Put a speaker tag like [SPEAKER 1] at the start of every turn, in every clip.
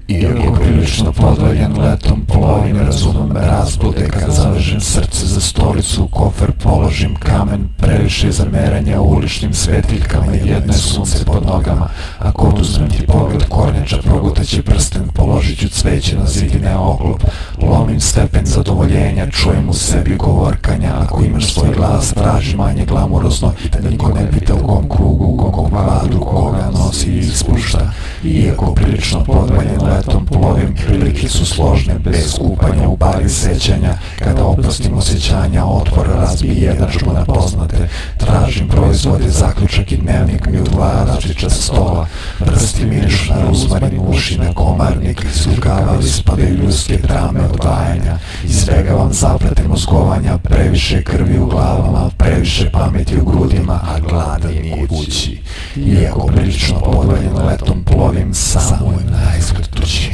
[SPEAKER 1] Iako prilično podvaljen letom plovim, razumom me razbude kad zavežem srce za stolicu, u kofer položim kamen, previše zameranja uličnim svetiljkama i jedno je sunce pod nogama. Ako oduzmem ti pogled kornjača, progutaći prsten, položit ću cveće na zidine oklop. Lomim stepen zadovoljenja, čujem u sebi govorkanja. Ako imaš svoj glas, traži manje glamurozno, da niko ne pita u kom krugu, u kom kvadru, koga nosi i ispušta. Iako prilično podvaljen letom plovim, prilike su složne, bez kupanja u bari sećanja. Kada oprostim osjećanja, otpor razbije jednačku na poznate. Tražim proizvode, zaključak i dnevnik mi udvaja različa sa stola. Prsti mirišu na ruzmarin, uši na komarnik, slukava ispadaju ljudske drame odvajanja. Izbegavam zaplete mozgovanja, previše krvi u glavama, previše pameti u grudima, a gladan nije kući. Iako prilično podvaljen letom plovim, samo je na izgled tuđi.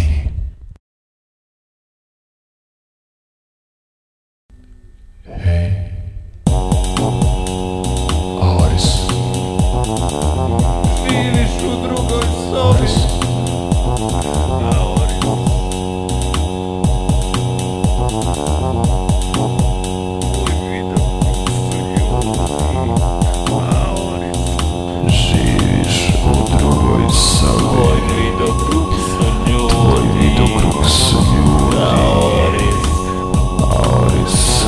[SPEAKER 1] Hej, Oris.
[SPEAKER 2] Živiš u drugoj sobi.
[SPEAKER 1] Živiš u drugoj sobi. Tvoj vidokrug su ljudi. Oris.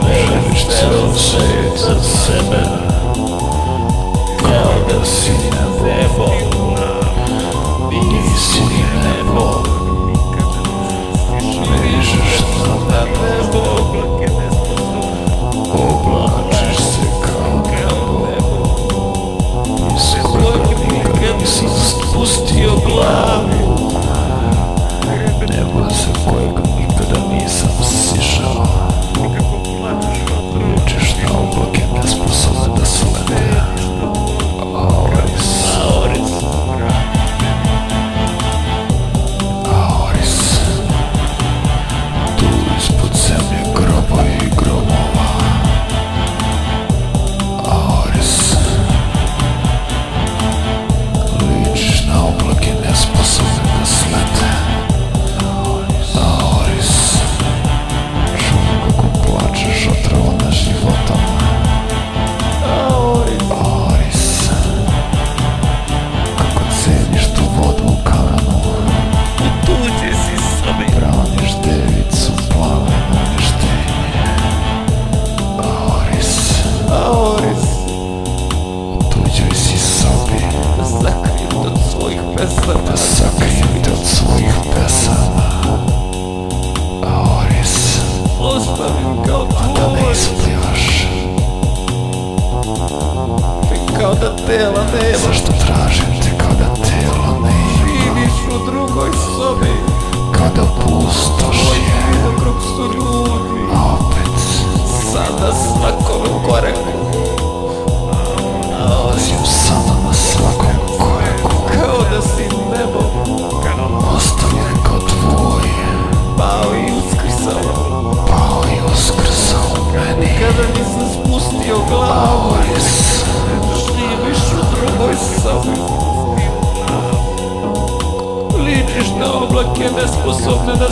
[SPEAKER 1] Želiš ceo svijet za sebe, kao da si nebo. Nisi ni nebo. Ležeš na nebo. Oblačiš se kao nebo. Iz kojeg nikad nisam spustio glavu. Nebo za kojeg nikada nisam sišao. Ličiš na oblake nesposobne da slete. Oris. Oris. Tu ispod zemlje grobovi i gromova. Oris. Ličiš na oblake nesposobne da slete. Oris. Čujem kako plačeš otrovana životom. Oris. Kako ceniš tu vodu u kamenu.
[SPEAKER 2] Tuđi si sobi.
[SPEAKER 1] Braniš devicu plave uništenje. Oris. U tuđoj si sobi.
[SPEAKER 2] Da sakrijem te od svojih pesama.
[SPEAKER 1] Da sakrijem te od svojih pesama. Oris.
[SPEAKER 2] Ostavim kao
[SPEAKER 1] Da ne
[SPEAKER 2] tvoj.
[SPEAKER 1] isplivaš.
[SPEAKER 2] Te kao da tela nema.
[SPEAKER 1] Zašto tražim te kao da telo ne ima.
[SPEAKER 2] Živiš u drugoj sobi.
[SPEAKER 1] Kao da pustoš je.
[SPEAKER 2] Vidokrug su ljudi.
[SPEAKER 1] A opet
[SPEAKER 2] Sada svakom koraku.
[SPEAKER 1] dolazim sada na svakom koraku.
[SPEAKER 2] Kao da si nebo.
[SPEAKER 1] Ostavljen kao tvoj.
[SPEAKER 2] Pao i uskrsao.
[SPEAKER 1] Pao i uskrsao u meni.
[SPEAKER 2] Kada nisam spustio glavu.
[SPEAKER 1] Oris.
[SPEAKER 2] Živiš u drugoj sobi. Ličiš na oblake nesposobne da